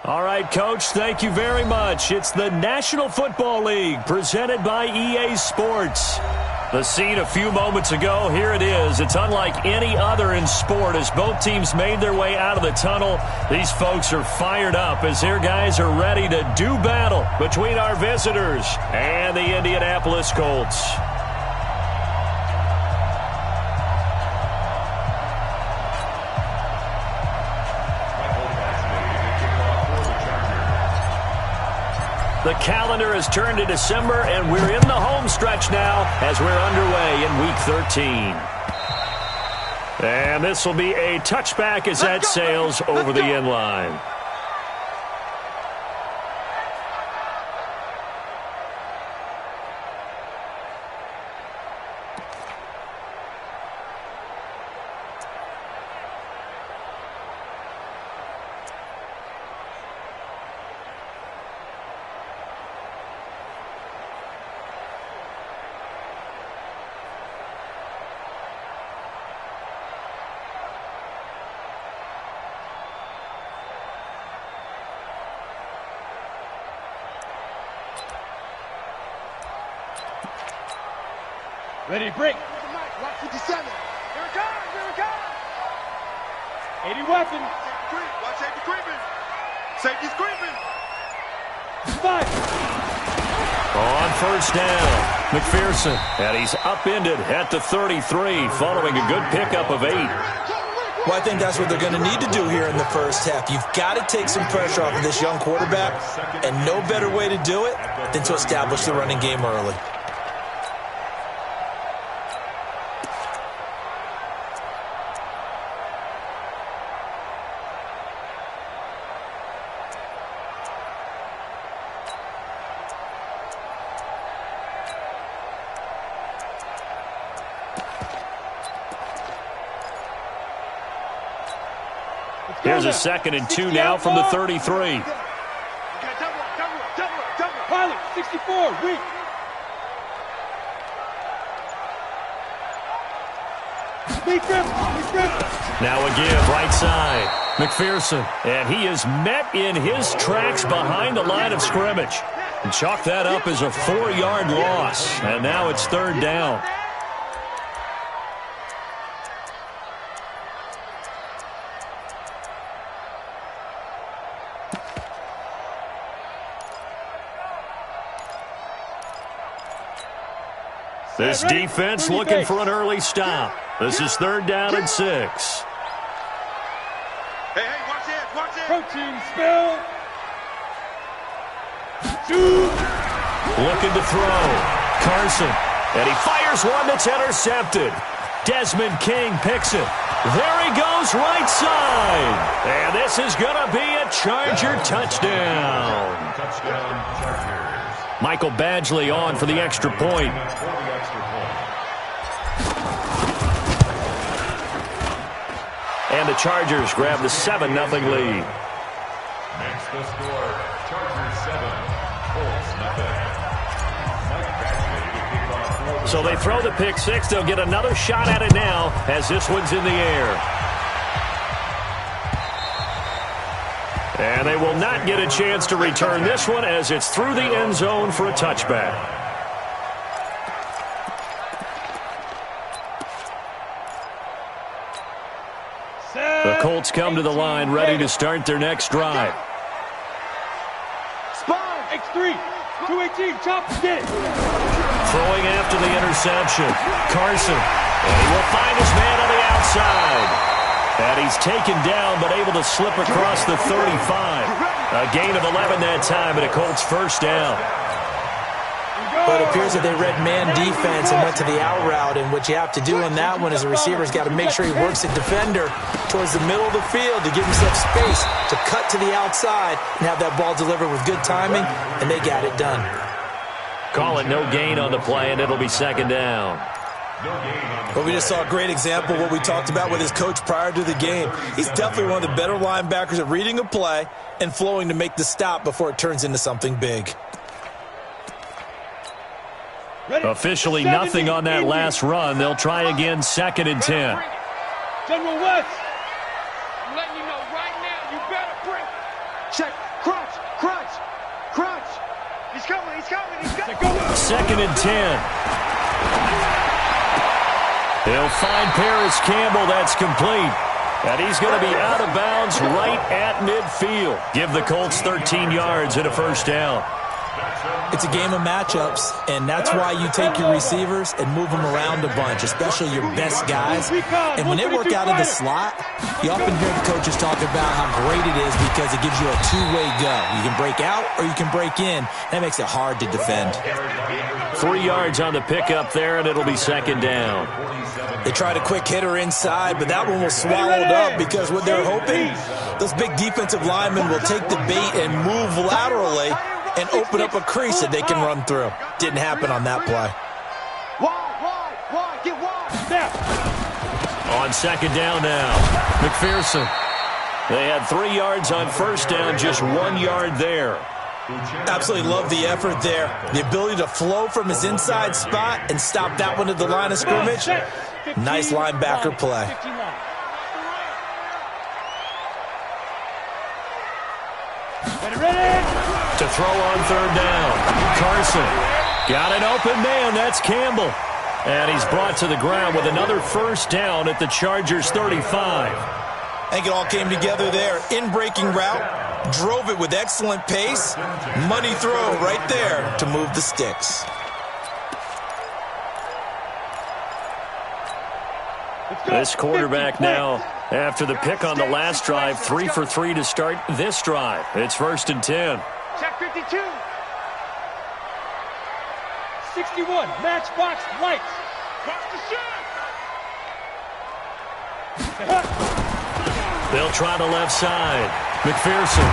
All right, Coach, thank you very much. It's the National Football League presented by EA Sports. The scene a few moments ago, here it is. It's unlike any other in sport as both teams made their way out of the tunnel. These folks are fired up as their guys are ready to do battle between our visitors and the Indianapolis Colts. The calendar has turned to December, and we're in the home stretch now as we're underway in Week 13. And this will be a touchback as that sails over the end line. Ready to break. Watch 57. Here it comes, here it comes. 80 weapon. Watch safety creeping. Safety's creeping. 5. On first down, McPherson. And he's upended at the 33 following a good pickup of 8. Well, I think that's what they're going to need to do here in the first half. You've got to take some pressure off of this young quarterback, and no better way to do it than to establish the running game early. Here's a 2nd and 2 now from the 33. Pilot, 64, weak. Now a give, right side. McPherson, and he is met in his tracks behind the line of scrimmage. And chalk that up as a 4-yard loss, and now it's 3rd down. This defense looking for an early stop. This is 3rd down and 6. Hey, watch it, watch it. Protein spill. Looking to throw. Carson. And he fires one that's intercepted. Desmond King picks it. There he goes, right side. And this is going to be a Charger touchdown. Michael Badgley on for the extra point. And the Chargers grab the 7-0 lead. Next the score, Chargers 7, Colts nothing. So they throw the pick 6. They'll get another shot at it now as this one's in the air. And they will not get a chance to return this one as it's through the end zone for a touchback. The Colts come to the line ready to start their next drive. Spawn, X3, 218, chop, get it. Throwing after the interception. Carson. And he will find his man on the outside. And he's taken down but able to slip across the 35. A gain of 11 that time and a Colts first down. But it appears that they read man defense and went to the out route. And what you have to do on that one is the receiver's got to make sure he works the defender towards the middle of the field to give himself space to cut to the outside and have that ball delivered with good timing, and they got it done. Call it no gain on the play, and it'll be 2nd down. But we just saw a great example of what we talked about with his coach prior to the game. He's definitely one of the better linebackers at reading a play and flowing to make the stop before it turns into something big. Officially nothing on that last run. They'll try again, 2nd and 10. General West, I'm letting you know right now, you better bring. Check, He's coming, he's coming, he's coming. 2nd and 10. He'll find Paris Campbell. That's complete. And he's going to be out of bounds right at midfield. Give the Colts 13 yards and a first down. It's a game of matchups, and that's why you take your receivers and move them around a bunch, especially your best guys. And when they work out of the slot, you often hear the coaches talk about how great it is because it gives you a two-way go. You can break out or you can break in. That makes it hard to defend. 3 yards on the pickup there, and it'll be 2nd down. They tried a quick hitter inside, but that one was swallowed up because what they're hoping, those big defensive linemen will take the bait and move laterally and open up a crease that they can run through. Didn't happen on that play. Wide, get wide. On 2nd down now, McPherson. They had 3 yards on first down, just 1 yard there. Absolutely love the effort there. The ability to flow from his inside spot and stop that one at the line of scrimmage. Nice linebacker play. To throw on 3rd down. Carson got an open man. That's Campbell. And he's brought to the ground with another first down at the Chargers' 35. I think it all came together there. In-breaking route, drove it with excellent pace. Money throw right there to move the sticks. This quarterback now, after the pick on the last drive, 3 for 3 to start this drive. It's 1st and 10. Check 52. 61, matchbox lights. Cross the shot. They'll try the left side. McPherson.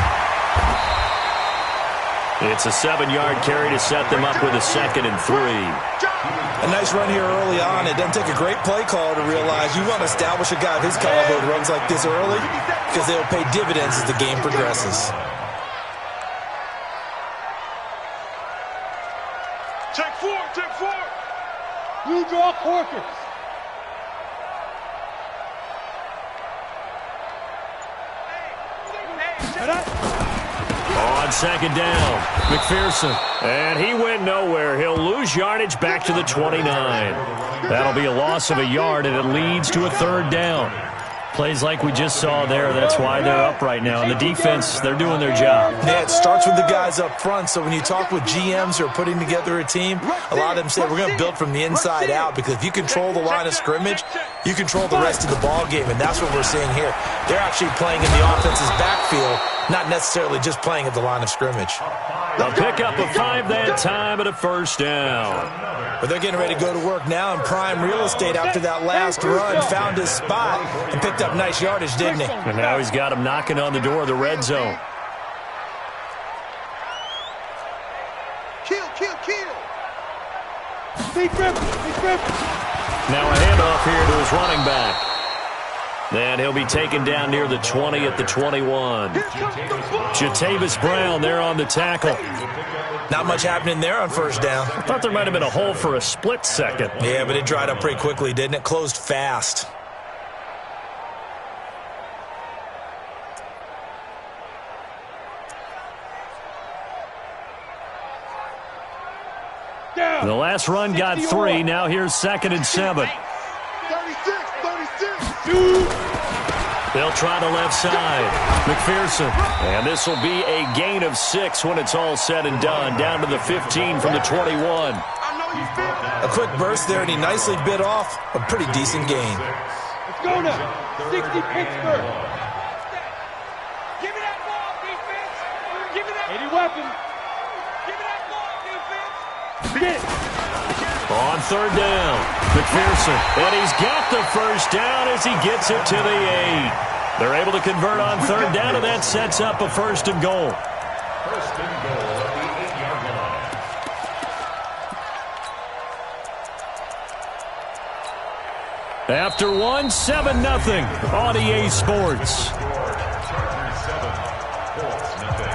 It's a 7-yard carry to set them up with a 2nd and 3. A nice run here early on. It doesn't take a great play caller to realize you want to establish a guy of his caliber who runs like this early because they'll pay dividends as the game progresses. Check 4, check 4. Blue draw Corkers. On 2nd down, McPherson. And he went nowhere. He'll lose yardage back to the 29. That'll be a loss of a yard, and it leads to a 3rd down. Plays like we just saw there. That's why they're up right now. And the defense, they're doing their job. Yeah, it starts with the guys up front. So when you talk with GMs who are putting together a team, a lot of them say we're going to build from the inside out because if you control the line of scrimmage, you control the rest of the ball game, and that's what we're seeing here. They're actually playing in the offense's backfield, not necessarily just playing at the line of scrimmage. A pickup of 5 that time and a first down. But they're getting ready to go to work now in prime real estate after that last run. Found his spot and picked up nice yardage, didn't he? And now he's got him knocking on the door of the red zone. Kill. Big rip. Now a handoff here to his running back. And he'll be taken down near the 20 at the 21. Jatavis Brown there on the tackle. Not much happening there on first down. I thought there might have been a hole for a split second. Yeah, but it dried up pretty quickly, didn't it? Closed fast. The last run got 3. Now here's 2nd and 7. 36. They'll try the left side. McPherson. And this will be a gain of 6 when it's all said and done. Down to the 15 from the 21. A quick burst there, and he nicely bit off a pretty decent gain. Let's go now. 60 Pittsburgh. Give me that ball, defense. Give me that. 80 weapon. Give me that ball, defense. On 3rd down, McPherson. And he's got the first down as he gets it to the 8. They're able to convert on 3rd down, and that sets up a 1st and goal. 1st and goal at the 8-yard line. After 1, 7-0 on EA Sports. Chargers 7, Colts nothing.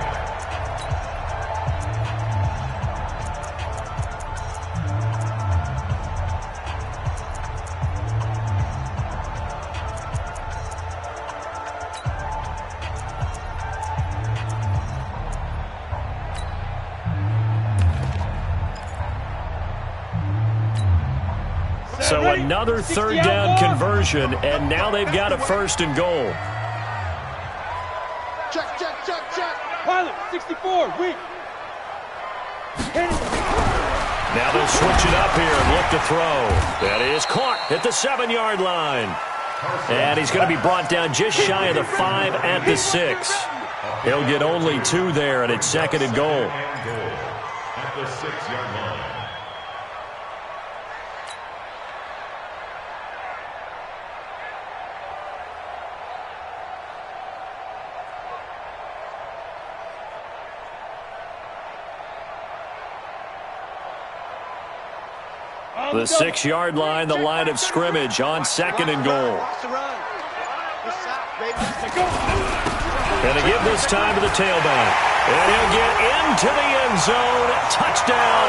So another third down conversion, and now they've got a 1st and goal. Check, check, check, check. Pilot, 64, weak. Now they'll switch it up here and look to throw. That is caught at the 7-yard line. And he's going to be brought down just shy of the 5 at the 6. He'll get only 2 there, and it's 2nd and goal. At the 6-yard line. The 6-yard line, the line of scrimmage on 2nd and goal. And to give this time to the tailback. And he'll get into the end zone. Touchdown,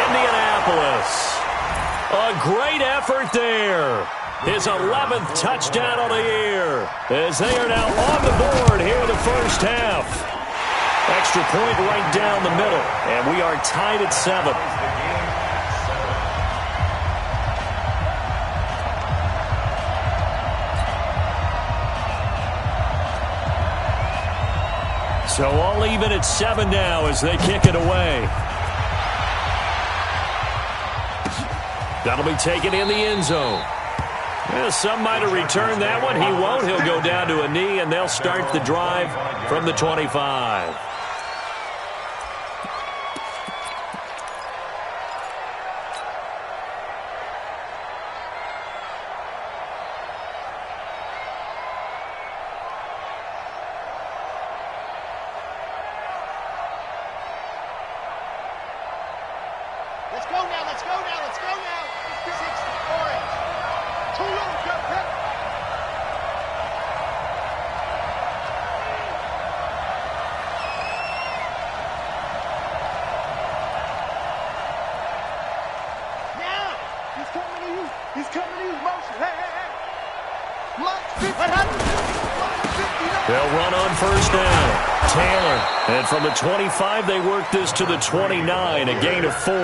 Indianapolis. A great effort there. His 11th touchdown of the year. As they are now on the board here in the first half. Extra point right down the middle. And we are tied at 7. So all even at 7 now as they kick it away. That'll be taken in the end zone. Well, some might have returned that one. He won't. He'll go down to a knee, and they'll start the drive from the 25. Let's go now, let's go now, let's go now. 6 orange. 2 yellow, go, go. Now, he's coming to you. He's coming to you. Motion. Hey, hey, hey. Mike 50. They'll run on 1st down. Taylor. And from the 25, they work this to the 29, a gain of 4.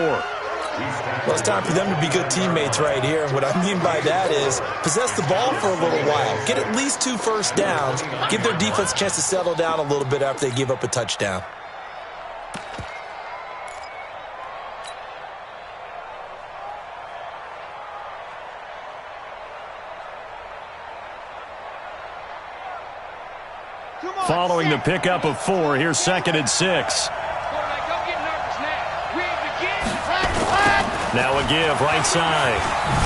Well, it's time for them to be good teammates right here. And what I mean by that is possess the ball for a little while. Get at least 2 first downs. Give their defense a chance to settle down a little bit after they give up a touchdown. Following the pickup of 4, here's 2nd and 6. Now a give right side.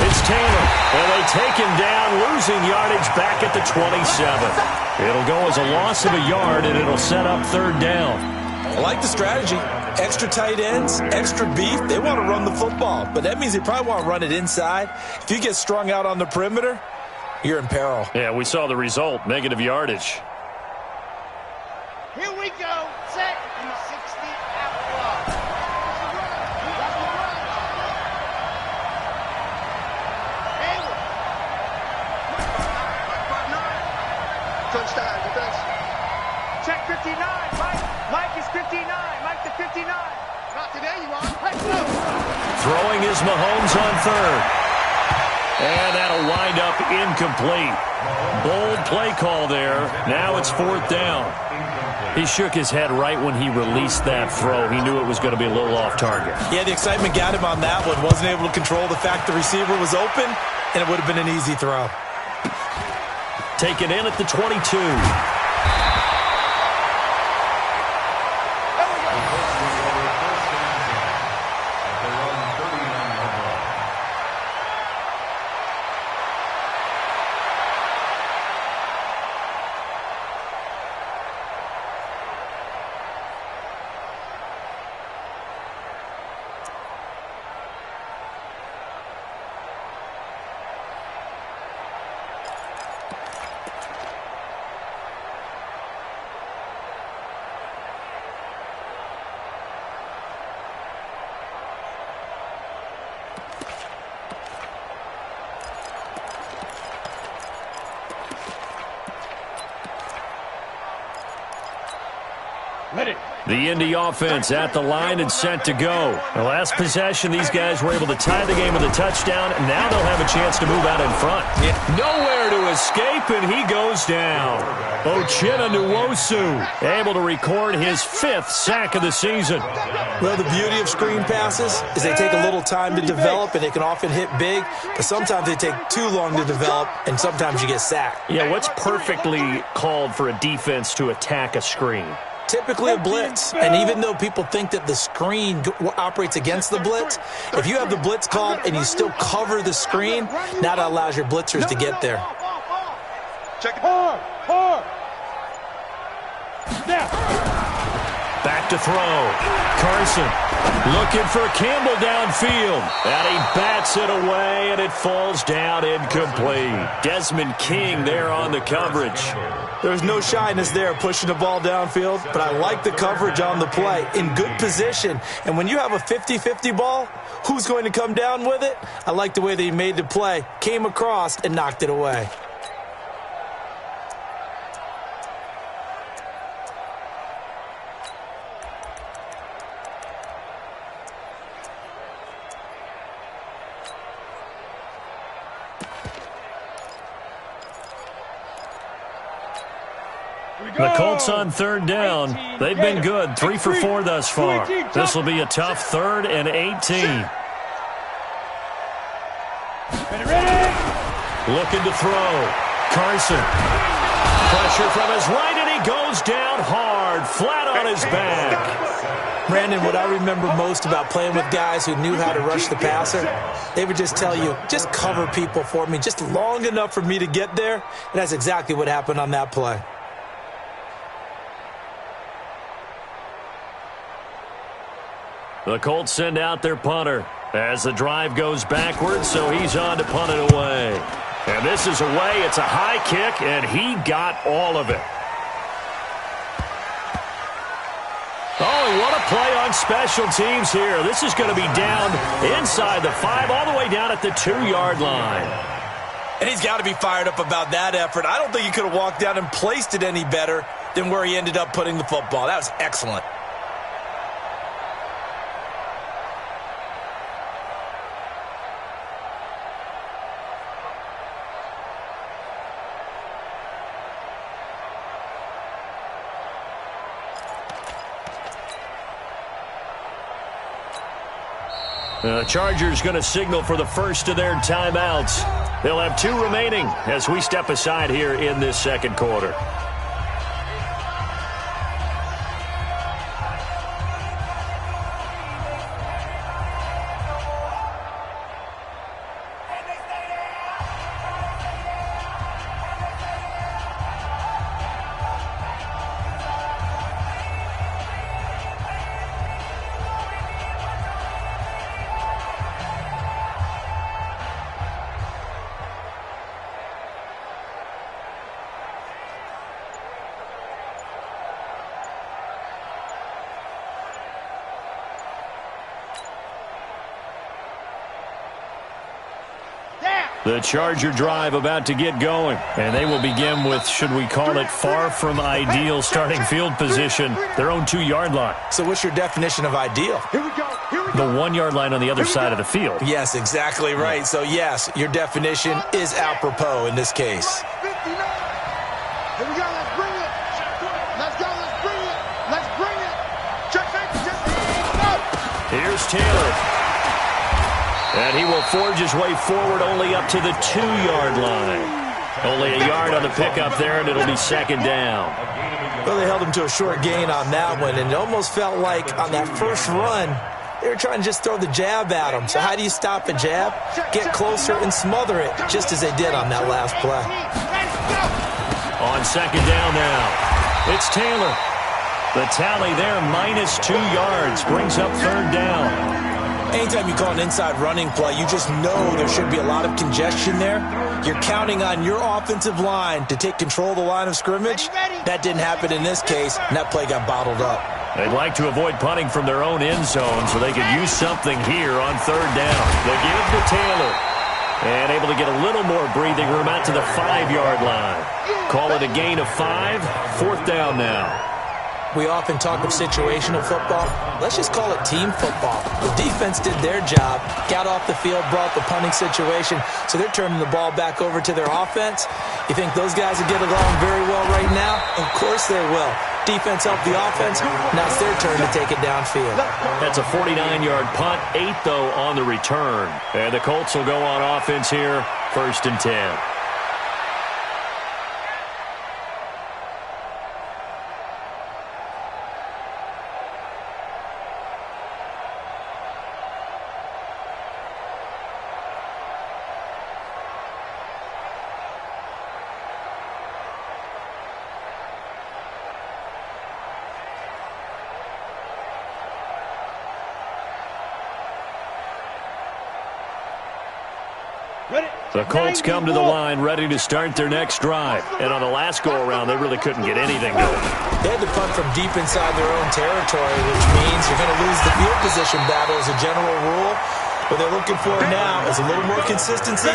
It's Taylor. And they take him down, losing yardage back at the 27. It'll go as a loss of a yard, and it'll set up 3rd down. I like the strategy. Extra tight ends, extra beef. They want to run the football, but that means they probably want to run it inside. If you get strung out on the perimeter, you're in peril. Yeah, we saw the result, negative yardage. Here we go. Set. 60 out. Touchdown, defense. Check 59. Mike is 59. Mike the 59. Not today, you are. Let's go. Throwing is Mahomes on 3rd. And that'll wind up incomplete. Bold play call there. Now it's 4th down. He shook his head right when he released that throw. He knew it was going to be a little off target. Yeah, the excitement got him on that one. Wasn't able to control the fact the receiver was open, and it would have been an easy throw. Taken in at the 22. The Indy offense at the line and set to go. The last possession, these guys were able to tie the game with a touchdown, and now they'll have a chance to move out in front. Yeah. Nowhere to escape, and he goes down. Uchenna Nwosu able to record his 5th sack of the season. Well, the beauty of screen passes is they take a little time to develop, and they can often hit big, but sometimes they take too long to develop, and sometimes you get sacked. Yeah, what's perfectly called for a defense to attack a screen? Typically a blitz, and even though people think that the screen operates against the blitz, if you have the blitz called and you still cover the screen, now that allows your blitzers to get there. Check it. Hard. Back to throw. Carson looking for Campbell downfield. And he bats it away, and it falls down incomplete. Desmond King there on the coverage. There's no shyness there pushing the ball downfield, but I like the coverage on the play. In good position. And when you have a 50-50 ball, who's going to come down with it? I like the way that he made the play, came across, and knocked it away. The Colts on 3rd down. They've been good, 3 for 4 thus far. This will be a tough 3rd and 18. Looking to throw. Carson. Pressure from his right, and he goes down hard, flat on his back. Brandon, what I remember most about playing with guys who knew how to rush the passer, they would just tell you, just cover people for me, just long enough for me to get there. And that's exactly what happened on that play. The Colts send out their punter as the drive goes backwards, so he's on to punt it away. And this is away. It's a high kick, and he got all of it. Oh, what a play on special teams here. This is going to be down inside the 5, all the way down at the 2-yard line. And he's got to be fired up about that effort. I don't think he could have walked down and placed it any better than where he ended up putting the football. That was excellent. The Chargers going to signal for the first of their timeouts. They'll have 2 remaining as we step aside here in this second quarter. The Charger drive about to get going. And they will begin with, should we call it, far from ideal starting field position, their own 2-yard line. So what's your definition of ideal? The 1-yard line on the other side of the field. Yes, exactly right. So, yes, your definition is apropos in this case. Here we go. Let's bring it. Let's go. Let's bring it. Let's bring it. Check it. Here's Taylor. And he will forge his way forward only up to the 2-yard line. Only a yard on the pickup there, and it'll be second down. Well, they held him to a short gain on that one, and it almost felt like on that first run, they were trying to just throw the jab at him. So how do you stop a jab? Get closer and smother it, just as they did on that last play. On second down now, it's Taylor. The tally there, -2 yards, brings up third down. Anytime you call an inside running play, you just know there should be a lot of congestion there. You're counting on your offensive line to take control of the line of scrimmage. That didn't happen in this case, and that play got bottled up. They'd like to avoid punting from their own end zone so they could use something here on third down. They give to Taylor. And able to get a little more breathing room out to the 5-yard line. Call it a gain of 5. Fourth down now. We often talk of situational football. Let's just call it team football. The defense did their job, got off the field, brought the punting situation, so they're turning the ball back over to their offense. You think those guys will get along very well right now? Of course they will. Defense helped the offense. Now it's their turn to take it downfield. That's a 49-yard punt, 8 though on the return. And the Colts will go on offense here, 1st and 10. The Colts come to the line ready to start their next drive. And on the last go-around, they really couldn't get anything going. They had to punt from deep inside their own territory, which means you're going to lose the field position battle as a general rule. What they're looking for now is a little more consistency,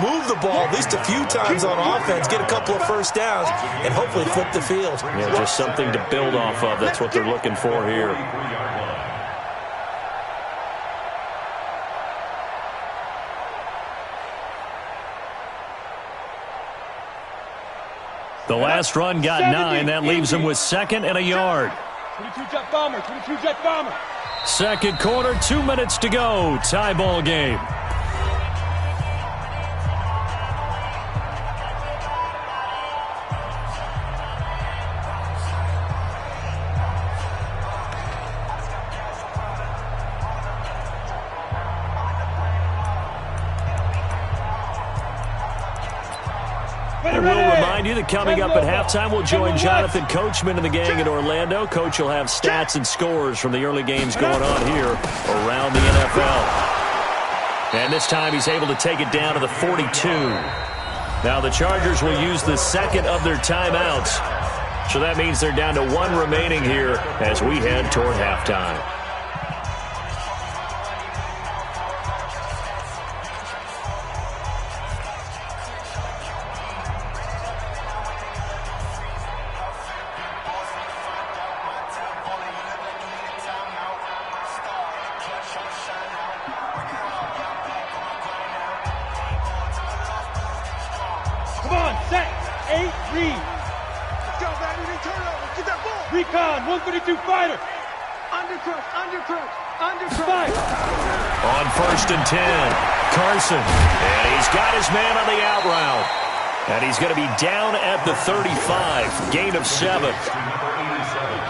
move the ball at least a few times on offense, get a couple of first downs, and hopefully flip the field. Yeah, just something to build off of. That's what they're looking for here. The last run got 9. That leaves him with 2nd and a yard. 22-jet bomber, 22-jet bomber. Second quarter, 2 minutes to go. Tie ball game. And we'll remind you that coming up at halftime, we'll join Jonathan Coachman and the gang in Orlando. Coach will have stats and scores from the early games going on here around the NFL. And this time he's able to take it down to the 42. Now the Chargers will use the 2nd of their timeouts. So that means they're down to 1 remaining here as we head toward halftime. Recon, 132 fighter. Undercrush. On 1st and 10, Carson. And he's got his man on the out route. And he's going to be down at the 35. Gain of 7.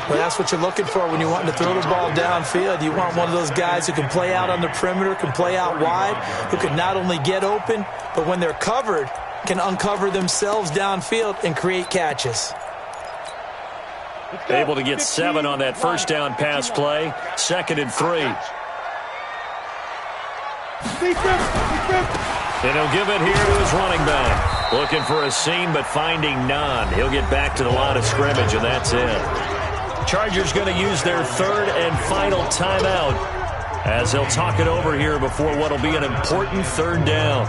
Well, that's what you're looking for when you're wanting to throw the ball downfield. You want one of those guys who can play out on the perimeter, can play out wide, who can not only get open, but when they're covered, can uncover themselves downfield and create catches. Able to get 7 on that first down pass play. 2nd and 3. And he'll give it here to his running back. Looking for a seam, but finding none. He'll get back to the line of scrimmage, and that's it. Chargers going to use their 3rd and final timeout as they'll talk it over here before what will be an important 3rd down.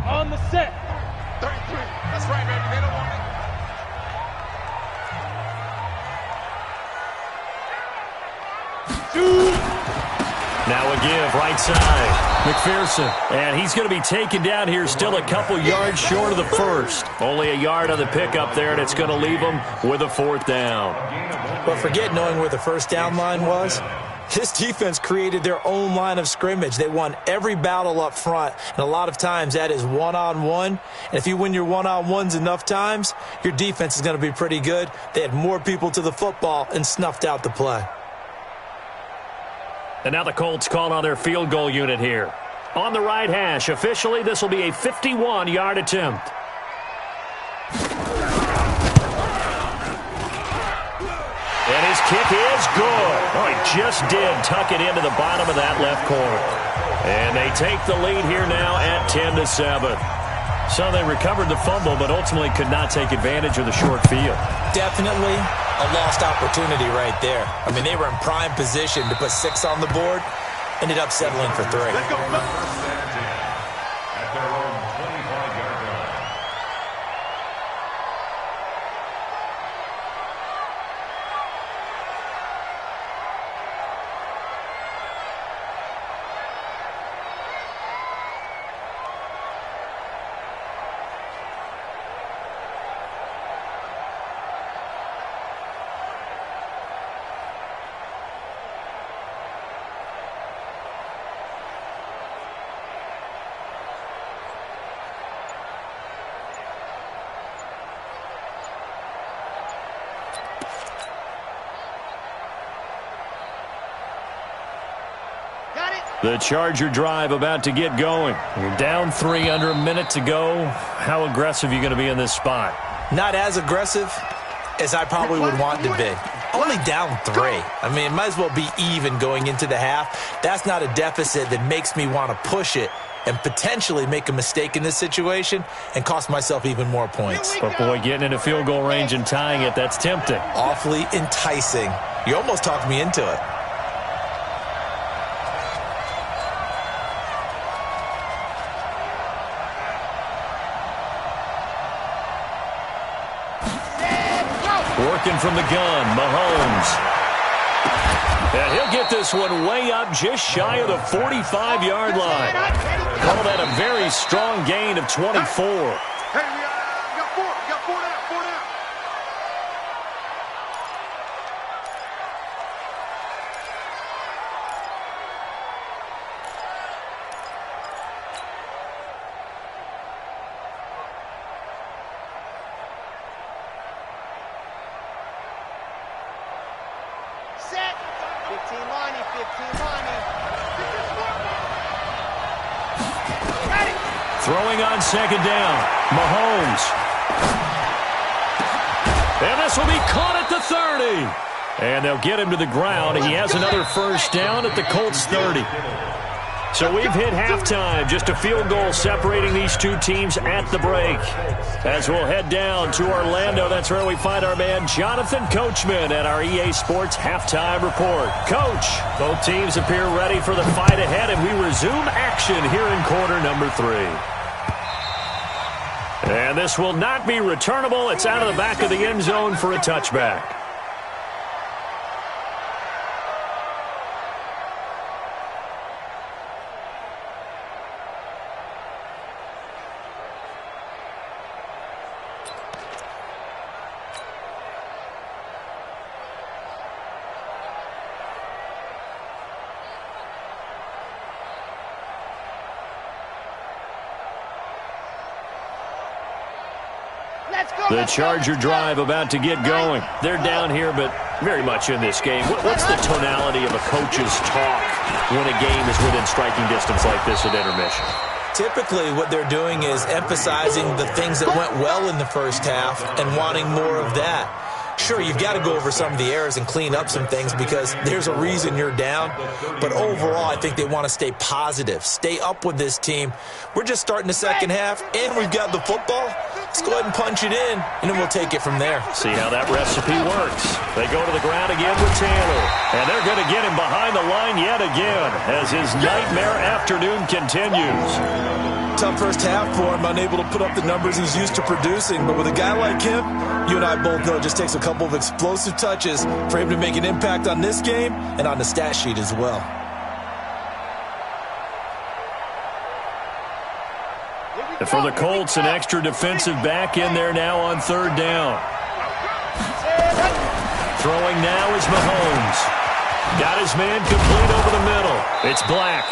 On the set. 33. That's right, baby. They don't want it. Now a give, right side. McPherson. And he's going to be taken down here, still a couple yards short of the first. Only a yard on the pickup there, and it's going to leave him with a 4th down. But forget knowing where the first down line was. This defense created their own line of scrimmage. They won every battle up front, and a lot of times that is one-on-one. And if you win your one-on-ones enough times, your defense is going to be pretty good. They had more people to the football and snuffed out the play. And now the Colts call on their field goal unit here. On the right hash, officially, this will be a 51-yard attempt. And his kick is good. Oh, he just did tuck it into the bottom of that left corner. And they take the lead here now at 10-7. So they recovered the fumble, but ultimately could not take advantage of the short field. Definitely a lost opportunity right there. I mean, they were in prime position to put 6 on the board, ended up settling for 3. At their own 25-yard line. The Charger drive about to get going. You're down 3 under a minute to go. How aggressive are you going to be in this spot? Not as aggressive as I probably would want to be. Only down 3. I mean, it might as well be even going into the half. That's not a deficit that makes me want to push it and potentially make a mistake in this situation and cost myself even more points. But, boy, getting into field goal range and tying it, that's tempting. Awfully enticing. You almost talked me into it. Working from the gun, Mahomes. And he'll get this one way up just shy of the 45-yard line. Call that a very strong gain of 24. Hey, we got 4. We got 4 down. 4 down. Set. 15 lining, 15 lining. Got it. Throwing on second down, Mahomes. And this will be caught at the 30. And they'll get him to the ground. He has another first down at the Colts 30. So we've hit halftime, just a field goal separating these two teams at the break. As we'll head down to Orlando, that's where we find our man Jonathan Coachman at our EA Sports Halftime Report. Coach, both teams appear ready for the fight ahead, and we resume action here in quarter number 3. And this will not be returnable. It's out of the back of the end zone for a touchback. The Charger drive about to get going. They're down here, but very much in this game. What's the tonality of a coach's talk when a game is within striking distance like this at intermission? Typically, what they're doing is emphasizing the things that went well in the first half and wanting more of that. Sure, you've got to go over some of the errors and clean up some things because there's a reason you're down. But overall, I think they want to stay positive, stay up with this team. We're just starting the second half, and we've got the football. Let's go ahead and punch it in, and then we'll take it from there. See how that recipe works. They go to the ground again with Taylor, and they're going to get him behind the line yet again as his nightmare afternoon continues. Tough first half for him, unable to put up the numbers he's used to producing. But with a guy like him, you and I both know it just takes a couple of explosive touches for him to make an impact on this game and on the stat sheet as well. And for the Colts, an extra defensive back in there now on third down. Throwing now is Mahomes. Got his man complete over the middle. It's Black.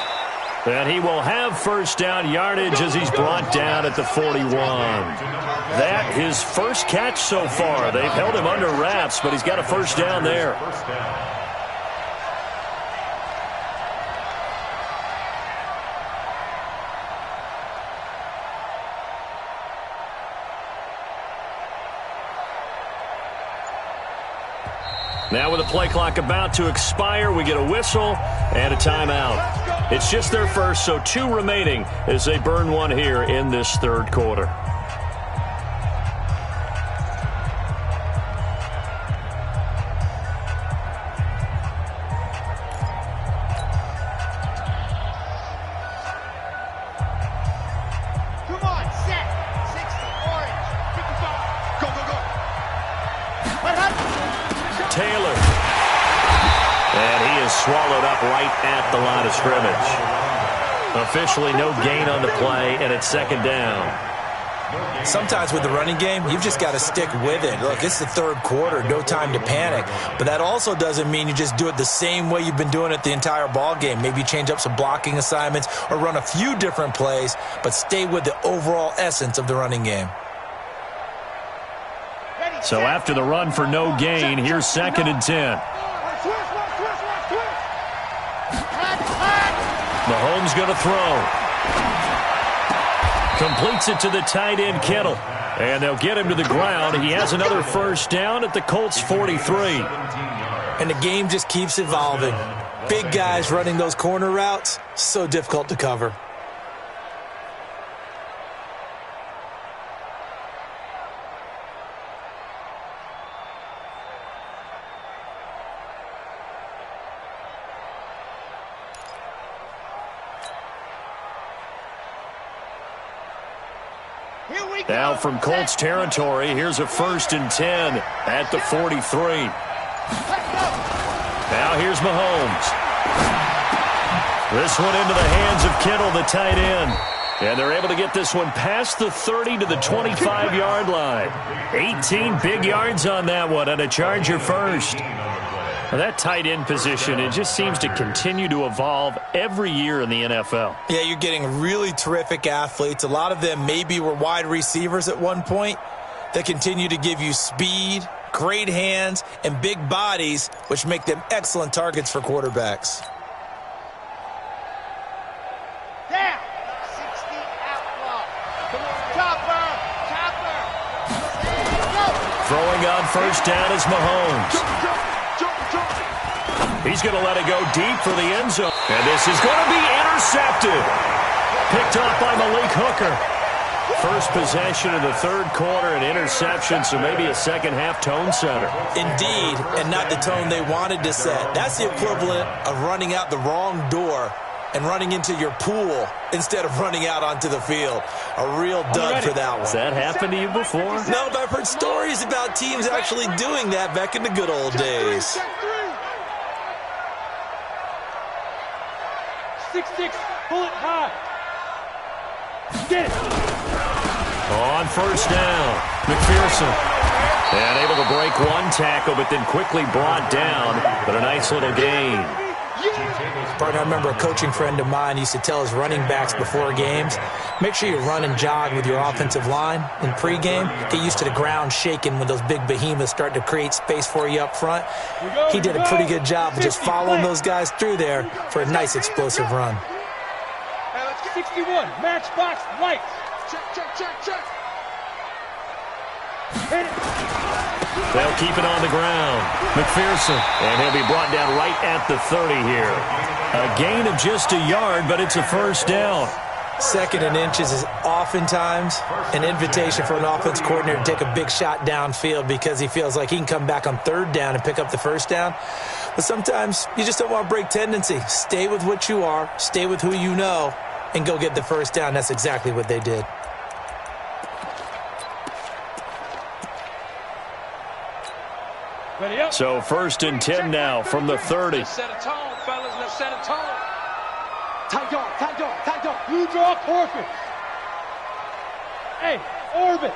And he will have first down yardage as he's brought down at the 41. That his first catch so far. They've held him under wraps, but he's got a first down there. Now with the play clock about to expire, we get a whistle and a timeout. It's just their first, so 2 remaining as they burn one here in this third quarter. Taylor. And he is swallowed up right at the line of scrimmage. Officially no gain on the play, and it's second down. Sometimes with the running game, you've just got to stick with it. Look, it's the third quarter, no time to panic. But that also doesn't mean you just do it the same way you've been doing it the entire ball game. Maybe change up some blocking assignments or run a few different plays, but stay with the overall essence of the running game. So after the run for no gain, here's second and 10. Mahomes going to throw. Completes it to the tight end, Kittle. And they'll get him to the ground. He has another first down at the Colts 43. And the game just keeps evolving. Big guys running those corner routes, so difficult to cover. Now from Colts territory, here's a first and 10 at the 43. Now here's Mahomes. This one into the hands of Kittle, the tight end. And they're able to get this one past the 30 to the 25-yard line. 18 big yards on that one, and a Charger first. Well, that tight end position, it just seems to continue to evolve every year in the NFL. Yeah, you're getting really terrific athletes. A lot of them maybe were wide receivers at one point that continue to give you speed, great hands, and big bodies, which make them excellent targets for quarterbacks. Down. 60 outlaw. Chopper. Throwing on first down is Mahomes. He's going to let it go deep for the end zone. And this is going to be intercepted. Picked off by Malik Hooker. First possession of the third quarter, an interception, so maybe a second-half tone setter. Indeed, and not the tone they wanted to set. That's the equivalent of running out the wrong door and running into your pool instead of running out onto the field. A real dud for that one. Has that happened to you before? No, but I've heard stories about teams actually doing that back in the good old days. 6-6, pull it high. Get it. On first down, McPherson. And able to break one tackle, but then quickly brought down. But a nice little gain. Partner, I remember a coaching friend of mine used to tell his running backs before games, make sure you run and jog with your offensive line in pregame. Get used to the ground shaking when those big behemoths start to create space for you up front. He did a pretty good job of just following those guys through there for a nice explosive run. 61, matchbox lights. Check. Hit it. They'll keep it on the ground. McPherson. And he'll be brought down right at the 30 here. A gain of just a yard, but it's a first down. Second and inches is oftentimes an invitation for an offense coordinator to take a big shot downfield because he feels like he can come back on third down and pick up the first down. But sometimes you just don't want to break tendency. Stay with what you are, stay with who you know, and go get the first down. That's exactly what they did. So first and 10 now from the 30. Let's set a tone, fellas. Let's set a tone. Tight dog. Blue draw, Corfin. Hey, orbit.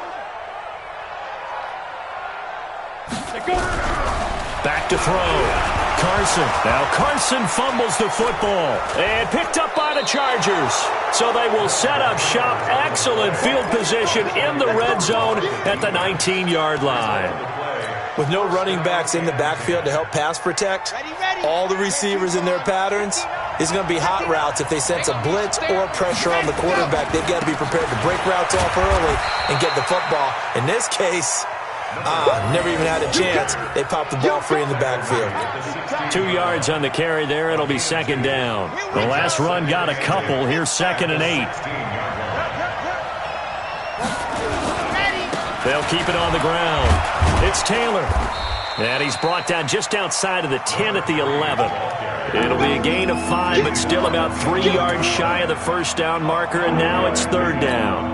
Let go. Back to throw. Carson. Now Carson fumbles the football. And picked up by the Chargers. So they will set up shop. Excellent field position in the red zone at the 19-yard line. With no running backs in the backfield to help pass protect, all the receivers in their patterns, it's going to be hot routes. If they sense a blitz or pressure on the quarterback, they've got to be prepared to break routes off early and get the football. In this case, never even had a chance. They popped the ball free in the backfield. 2 yards on the carry there. It'll be second down. The last run got a couple. Here's second and 8. They'll keep it on the ground. It's Taylor. And he's brought down just outside of the 10 at the 11. It'll be a gain of 5, but still about 3 yards shy of the first down marker, and now it's third down.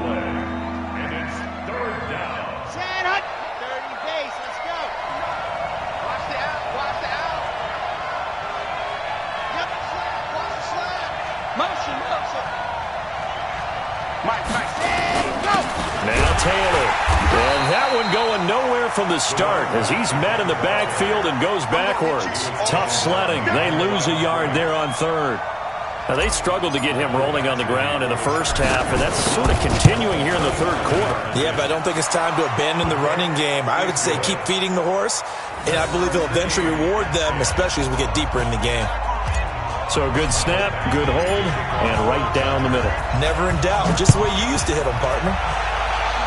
Taylor. And that one going nowhere from the start as he's met in the backfield and goes backwards. Tough sledding. They lose a yard there on third. Now, they struggled to get him rolling on the ground in the first half, and that's sort of continuing here in the third quarter. Yeah, but I don't think it's time to abandon the running game. I would say keep feeding the horse, and I believe he'll eventually reward them, especially as we get deeper in the game. So a good snap, good hold, and right down the middle. Never in doubt. Just the way you used to hit them, partner.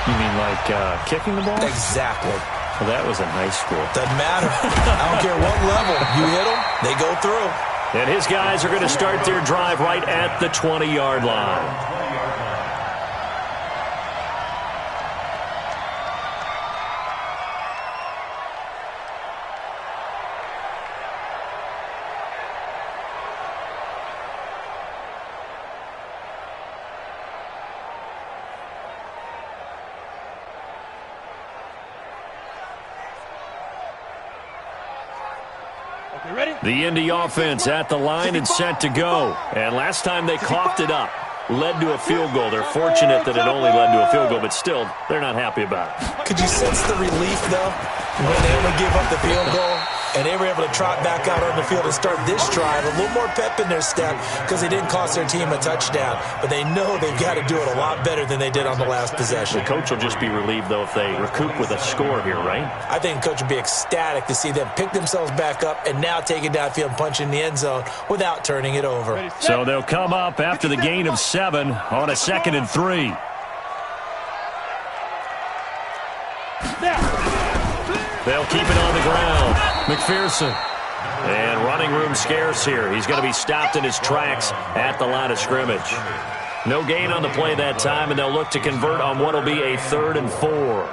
You mean like kicking the ball? Exactly. Well, that was in high school. Doesn't matter. I don't care what level. You hit them, they go through. And his guys are going to start their drive right at the 20-yard line. The Indy offense at the line and set to go. And last time they coughed it up, led to a field goal. They're fortunate that it only led to a field goal, but still, they're not happy about it. Could you sense the relief, though, when they only give up the field goal? And they were able to trot back out on the field and start this drive. A little more pep in their step because they didn't cost their team a touchdown. But they know they've got to do it a lot better than they did on the last possession. The coach will just be relieved, though, if they recoup with a score here, right? I think the coach would be ecstatic to see them pick themselves back up and now take it downfield and punch in the end zone without turning it over. So they'll come up after the gain of 7 on a 2nd and 3. They'll keep it on the ground. McPherson. And running room scarce here. He's going to be stopped in his tracks at the line of scrimmage. No gain on the play that time, and they'll look to convert on what will be a 3rd and 4.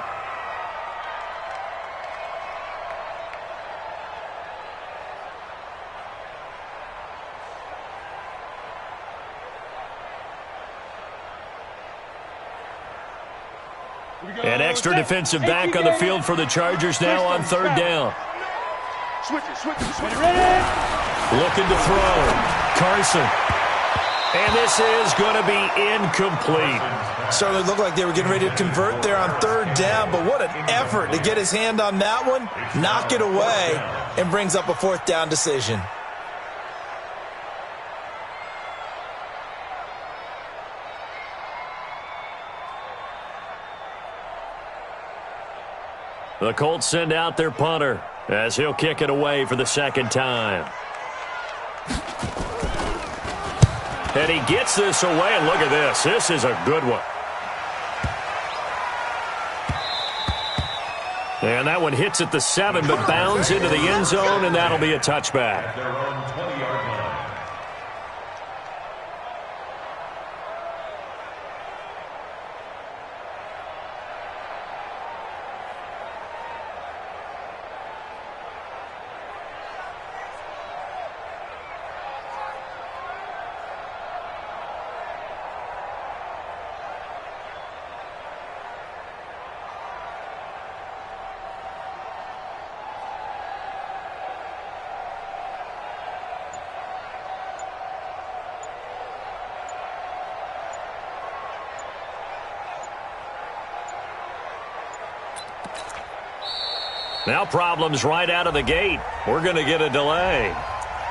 An extra defensive back on the field for the Chargers now on 3rd down. Looking to throw. Carson. And this is going to be incomplete. Certainly looked like they were getting ready to convert there on 3rd down, but what an effort to get his hand on that one, knock it away, and brings up a 4th down decision. The Colts send out their punter as he'll kick it away for the 2nd time. And he gets this away, and look at this. This is a good one. And that one hits at the 7, but bounds into the end zone, and that'll be a touchback. Their own 20-yard line. Now problems right out of the gate. We're going to get a delay.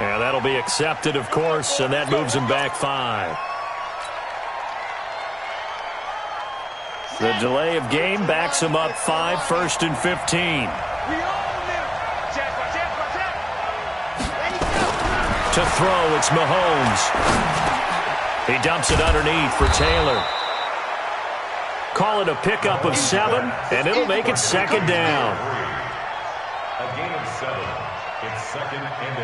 And that'll be accepted, of course, and that moves him back 5. The delay of game backs him up 5, 1st and 15. To throw, it's Mahomes. He dumps it underneath for Taylor. Call it a pickup of 7, and it'll make it 2nd down. A gain of 7. It's 2nd and 8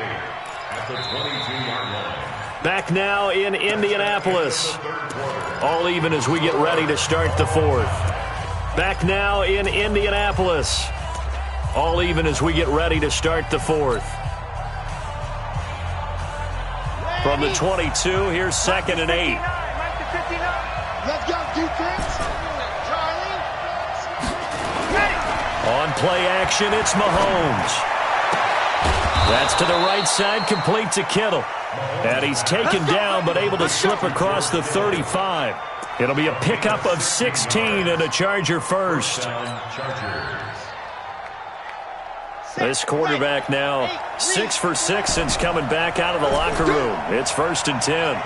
at the 22-yard line. Back now in Indianapolis. All even as we get ready to start the 4th. Back now in Indianapolis. All even as we get ready to start the 4th. From the 22, here's 2nd and 8. Let's go, defense. Charlie. On play action, it's Mahomes. That's to the right side, complete to Kittle. And he's taken down, but able to slip across the 35. It'll be a pickup of 16 and a Charger first. This quarterback now 6 for 6 since coming back out of the locker room. It's 1st and 10.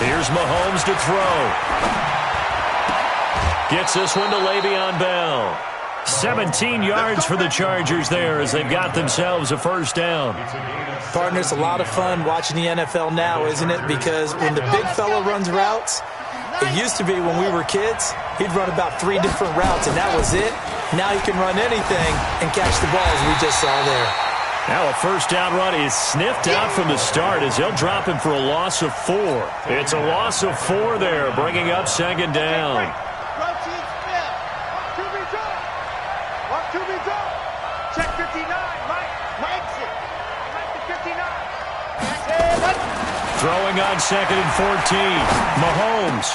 Here's Mahomes to throw. Gets this one to Le'Veon Bell. 17 yards for the Chargers there as they've got themselves a first down. Partner, it's a lot of fun watching the NFL now, isn't it? Because when the big fella runs routes, it used to be when we were kids, he'd run about 3 different routes, and that was it. Now he can run anything and catch the balls we just saw there. Now a first down run is sniffed out from the start as they'll drop him for a loss of 4. It's a loss of 4 there, bringing up 2nd down. Check 59, Mike. Exit. Mike to 59. Throwing on 2nd and 14. Mahomes.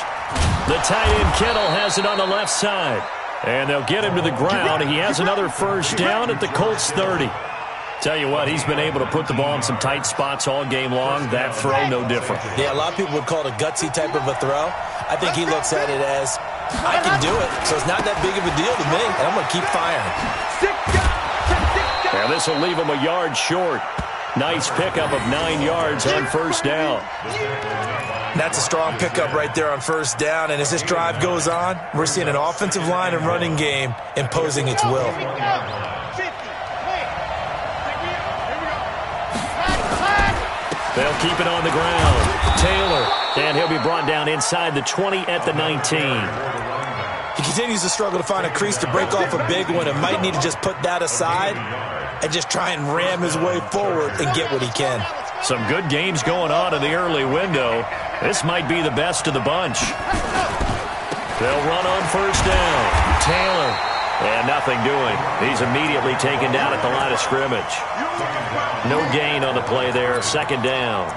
The tight end Kittle has it on the left side. And they'll get him to the ground. He has another first down at the Colts 30. Tell you what, he's been able to put the ball in some tight spots all game long. That throw, no different. Yeah, a lot of people would call it a gutsy type of a throw. I think he looks at it as, I can do it, so it's not that big of a deal to me, and I'm going to keep firing. And this will leave him a yard short. Nice pickup of 9 yards on first down. That's a strong pickup right there on first down, and as this drive goes on, we're seeing an offensive line and running game imposing its will. They'll keep it on the ground. Taylor, and he'll be brought down inside the 20 at the 19. He continues to struggle to find a crease to break off a big one and might need to just put that aside and just try and ram his way forward and get what he can. Some good games going on in the early window. This might be the best of the bunch. They'll run on first down. Taylor, and nothing doing. He's immediately taken down at the line of scrimmage. No gain on the play there. 2nd down.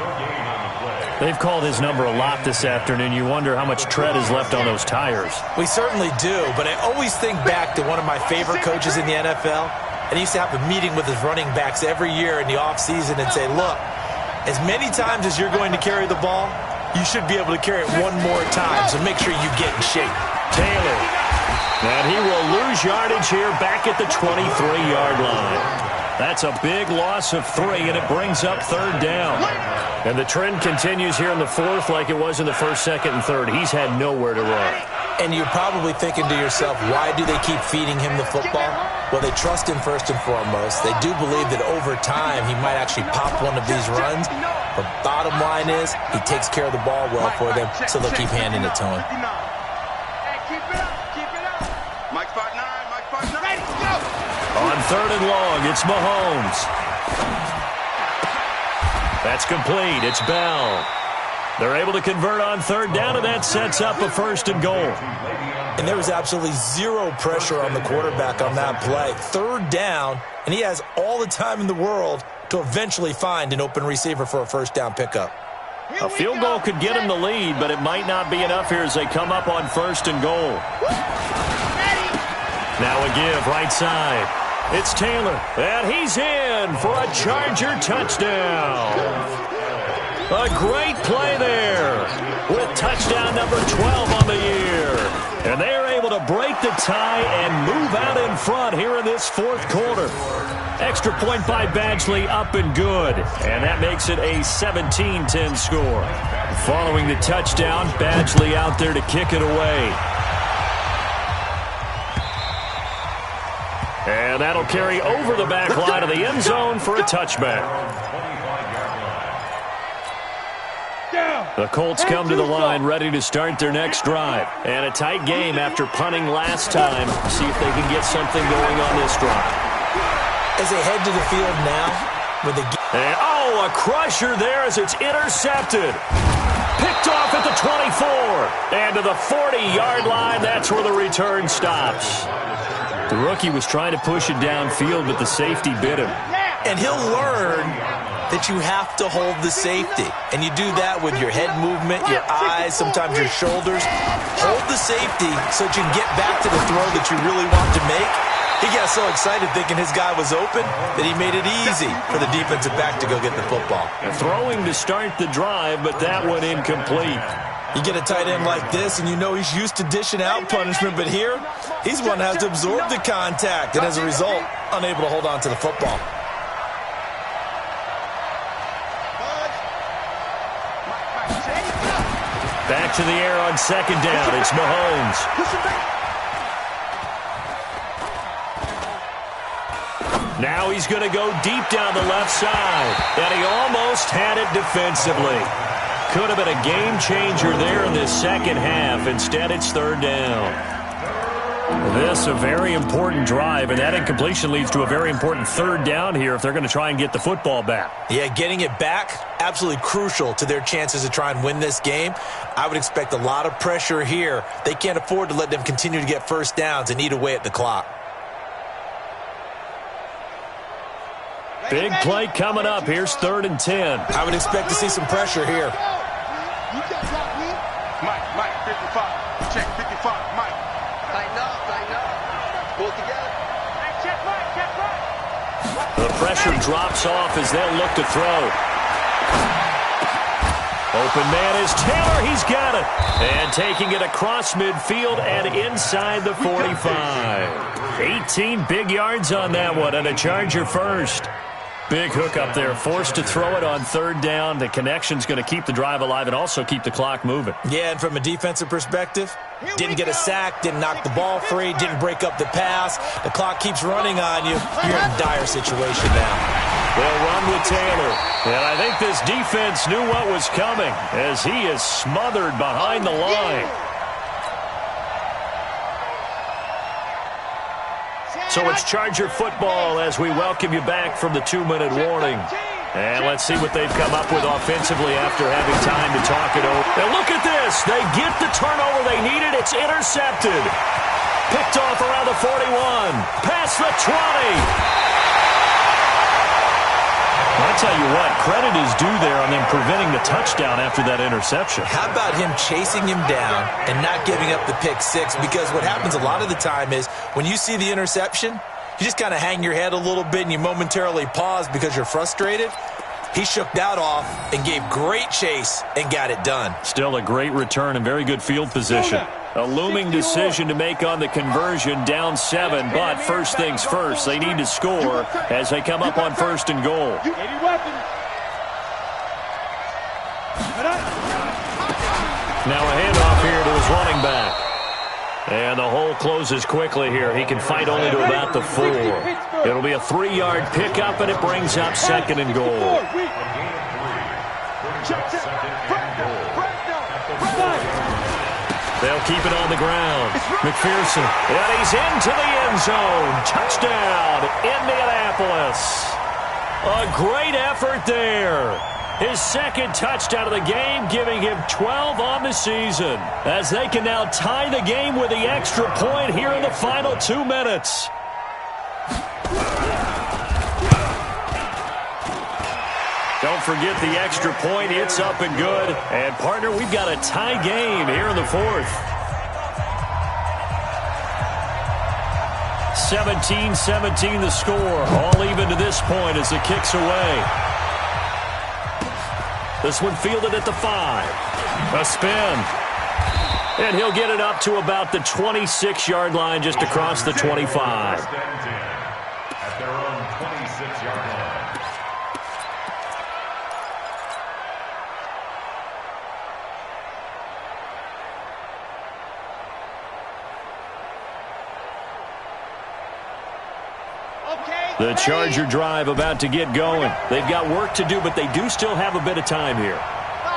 They've called his number a lot this afternoon. You wonder how much tread is left on those tires. We certainly do, but I always think back to one of my favorite coaches in the NFL, and he used to have a meeting with his running backs every year in the offseason and say, look, as many times as you're going to carry the ball, you should be able to carry it one more time, so make sure you get in shape. Taylor. And he will lose yardage here back at the 23-yard line. That's a big loss of 3, and it brings up 3rd down. And the trend continues here in the 4th like it was in the 1st, 2nd, and 3rd. He's had nowhere to run. And you're probably thinking to yourself, why do they keep feeding him the football? Well, they trust him first and foremost. They do believe that over time he might actually pop one of these runs. But bottom line is he takes care of the ball well for them, so they'll keep handing it to him. Mike spot 9, Mike spot 9. Ready, go! On 3rd and long, it's Mahomes. That's complete. It's Bell. They're able to convert on 3rd down, and that sets up a 1st and goal. And there was absolutely zero pressure on the quarterback on that play. 3rd down, and he has all the time in the world to eventually find an open receiver for a first down pickup. A field goal could get him the lead, but it might not be enough here as they come up on 1st and goal. Now a give right side. It's Taylor, and he's in for a Charger touchdown. A great play there with touchdown number 12 on the year. And they are able to break the tie and move out in front here in this 4th quarter. Extra point by Badgley, up and good. And that makes it a 17-10 score. Following the touchdown, Badgley out there to kick it away. And that'll carry over the back line of the end zone for a touchback. The Colts come to the line ready to start their next drive. And a tight game after punting last time. See if they can get something going on this drive. As they head to the field now, with the and, a crusher there as it's intercepted. Picked off at the 24. And to the 40-yard line, that's where the return stops. The rookie was trying to push it downfield, but the safety bit him. And he'll learn that you have to hold the safety. And you do that with your head movement, your eyes, sometimes your shoulders. Hold the safety so that you can get back to the throw that you really want to make. He got so excited thinking his guy was open that he made it easy for the defensive back to go get the football. Throwing to start the drive, but that one incomplete. You get a tight end like this, and you know he's used to dishing out punishment, but here, he's one that has to absorb the contact, and as a result, unable to hold on to the football. Back to the air on second down. It's Mahomes. Now he's going to go deep down the left side, and he almost had it defensively. Could have been a game changer there in this second half. Instead, it's third down. This a very important drive, and that incompletion leads to a very important third down here if they're going to try and get the football back. Yeah, getting it back, absolutely crucial to their chances to try and win this game. I would expect a lot of pressure here. They can't afford to let them continue to get first downs and eat away at the clock. Big play coming up. Here's 3rd and 10. I would expect to see some pressure here. Mike, 55. Check 55, Mike. Tighten up. Pull together. Hey, check Mike. The pressure drops off as they'll look to throw. Open man is Taylor. He's got it. And taking it across midfield and inside the 45. 18 big yards on that one, and a Charger first. Big hook up there, forced to throw it on third down. The connection's going to keep the drive alive and also keep the clock moving. Yeah, and from a defensive perspective, didn't get a sack, didn't knock the ball free, didn't break up the pass. The clock keeps running on you. You're in a dire situation now. They'll run with Taylor. And I think this defense knew what was coming as he is smothered behind the line. So it's Charger football as we welcome you back from the 2-minute warning. And let's see what they've come up with offensively after having time to talk it over. Now look at this. They get the turnover they needed. It's intercepted. Picked off around the 41. Past the 20. I'll tell you what, credit is due there on them preventing the touchdown after that interception. How about him chasing him down and not giving up the pick six? Because what happens a lot of the time is when you see the interception, you just kind of hang your head a little bit and you momentarily pause because you're frustrated. He shook that off and gave great chase and got it done. Still a great return and very good field position. A looming decision to make on the conversion, down 7, but first things first, they need to score as they come up on 1st and goal. Now a handoff here to his running back. And the hole closes quickly here. He can fight only to about the 4. It'll be a 3-yard pickup, and it brings up 2nd and goal. They'll keep it on the ground. McPherson, and he's into the end zone. Touchdown, Indianapolis. A great effort there. His 2nd touchdown of the game, giving him 12 on the season, as they can now tie the game with the extra point here in the final 2 minutes. Don't forget the extra point. It's up and good. And, partner, we've got a tie game here in the 4th. 17-17 the score. All even to this point as the kick's away. This one fielded at the 5. A spin. And he'll get it up to about the 26-yard line, just across the 25. At their own 26-yard line. The Charger drive about to get going. They've got work to do, but they do still have a bit of time here.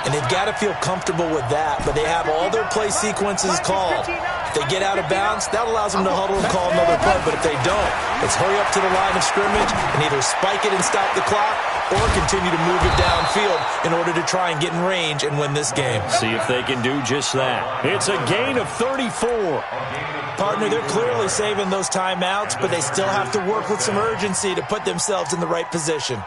And they've got to feel comfortable with that, but they have all their play sequences called. If they get out of bounds, that allows them to huddle and call another play, but if they don't, it's hurry up to the line of scrimmage and either spike it and stop the clock or continue to move it downfield in order to try and get in range and win this game. See if they can do just that. It's a gain of 34. Partner, they're clearly saving those timeouts, but they still have to work with some urgency to put themselves in the right position.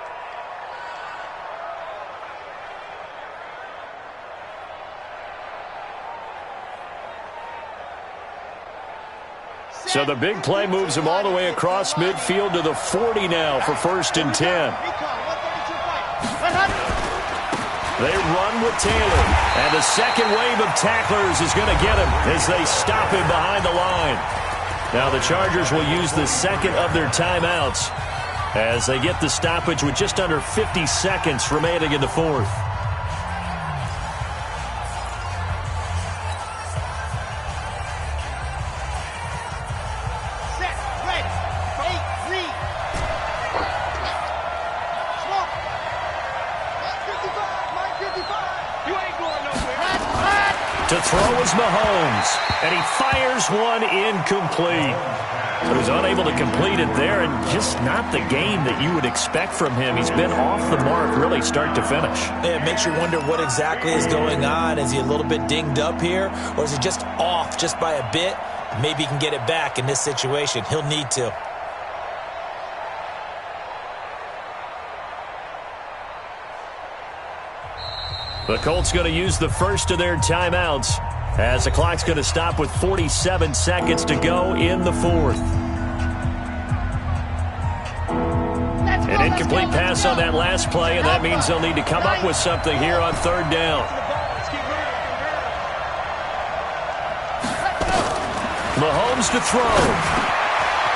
So the big play moves him all the way across midfield to the 40 now for 1st and 10. They run with Taylor, and the second wave of tacklers is going to get him as they stop him behind the line. Now the Chargers will use the second of their timeouts as they get the stoppage with just under 50 seconds remaining in the fourth. To throw is Mahomes, and he fires one incomplete. So he's unable to complete it there, and just not the game that you would expect from him. He's been off the mark really start to finish. Yeah, it makes you wonder what exactly is going on. Is he a little bit dinged up here, or is he just off just by a bit? Maybe he can get it back in this situation. He'll need to. The Colts going to use the first of their timeouts as the clock's going to stop with 47 seconds to go in the fourth. An incomplete pass on that last play, and that means they'll need to come up with something here on 3rd down. Mahomes to throw.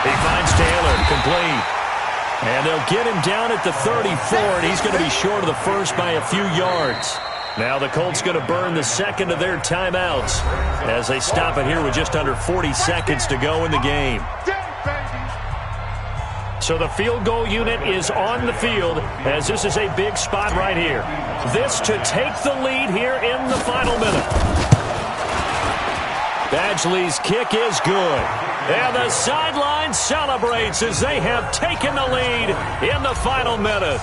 He finds Taylor, complete. And they'll get him down at the 34, and he's going to be short of the first by a few yards. Now the Colts going to burn the second of their timeouts as they stop it here with just under 40 seconds to go in the game. So the field goal unit is on the field as this is a big spot right here. This to take the lead here in the final minute. Badgley's kick is good. And the sideline celebrates as they have taken the lead in the final minute.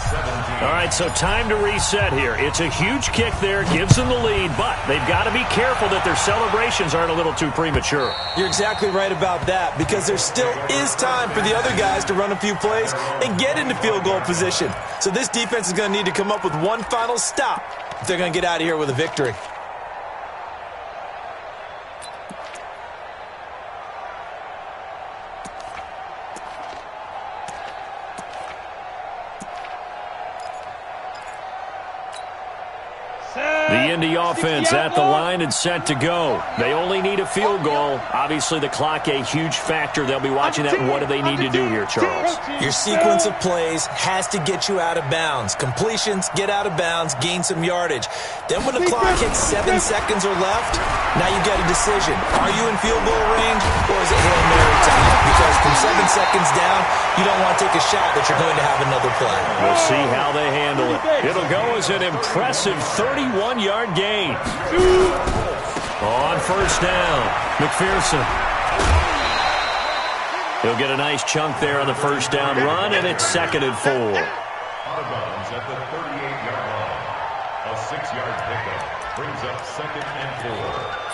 All right, so time to reset here. It's a huge kick there, gives them the lead, but they've got to be careful that their celebrations aren't a little too premature. You're exactly right about that, because there still is time for the other guys to run a few plays and get into field goal position. So this defense is going to need to come up with one final stop if they're going to get out of here with a victory. The Indy offense at the line and set to go. They only need a field goal. Obviously, the clock a huge factor. They'll be watching that. What do they need to do here, Charles? Your sequence of plays has to get you out of bounds. Completions, get out of bounds, gain some yardage. Then when the clock hits 7 seconds or left, now you've got a decision. Are you in field goal range, or is it Hail Mary time? Because from 7 seconds down, you don't want to take a shot that you're going to have another play. We'll see how they handle it. It'll go as an impressive 31-yard gain. On 1st down, McPherson. He'll get a nice chunk there on the 1st down run, and it's 2nd and 4. Out of bounds at the 38-yard line. A 6-yard pickup brings up 2nd and 4.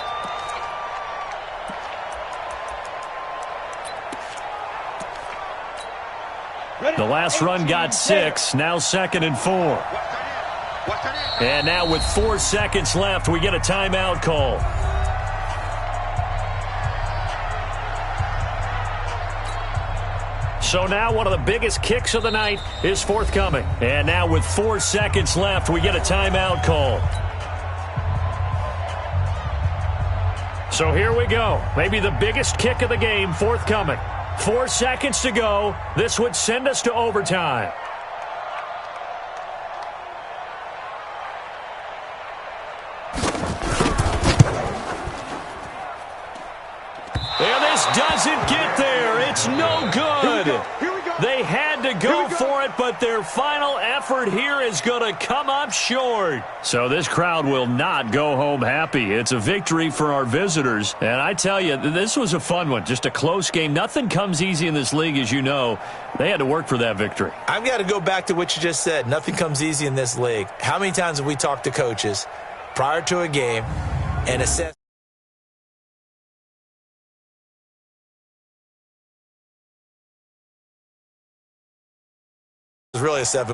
The last run got 6, now 2nd and 4. And now with 4 seconds left, we get a timeout call. So now one of the biggest kicks of the night is forthcoming. And now with 4 seconds left, we get a timeout call. So here we go. Maybe the biggest kick of the game forthcoming. 4 seconds to go. This would send us to overtime. And this doesn't get there. It's no good. They had to go for it, but their final effort here is going to come up short. So this crowd will not go home happy. It's a victory for our visitors. And I tell you, this was a fun one. Just a close game. Nothing comes easy in this league, as you know. They had to work for that victory. I've got to go back to what you just said. Nothing comes easy in this league. How many times have we talked to coaches prior to a game and assess really a 7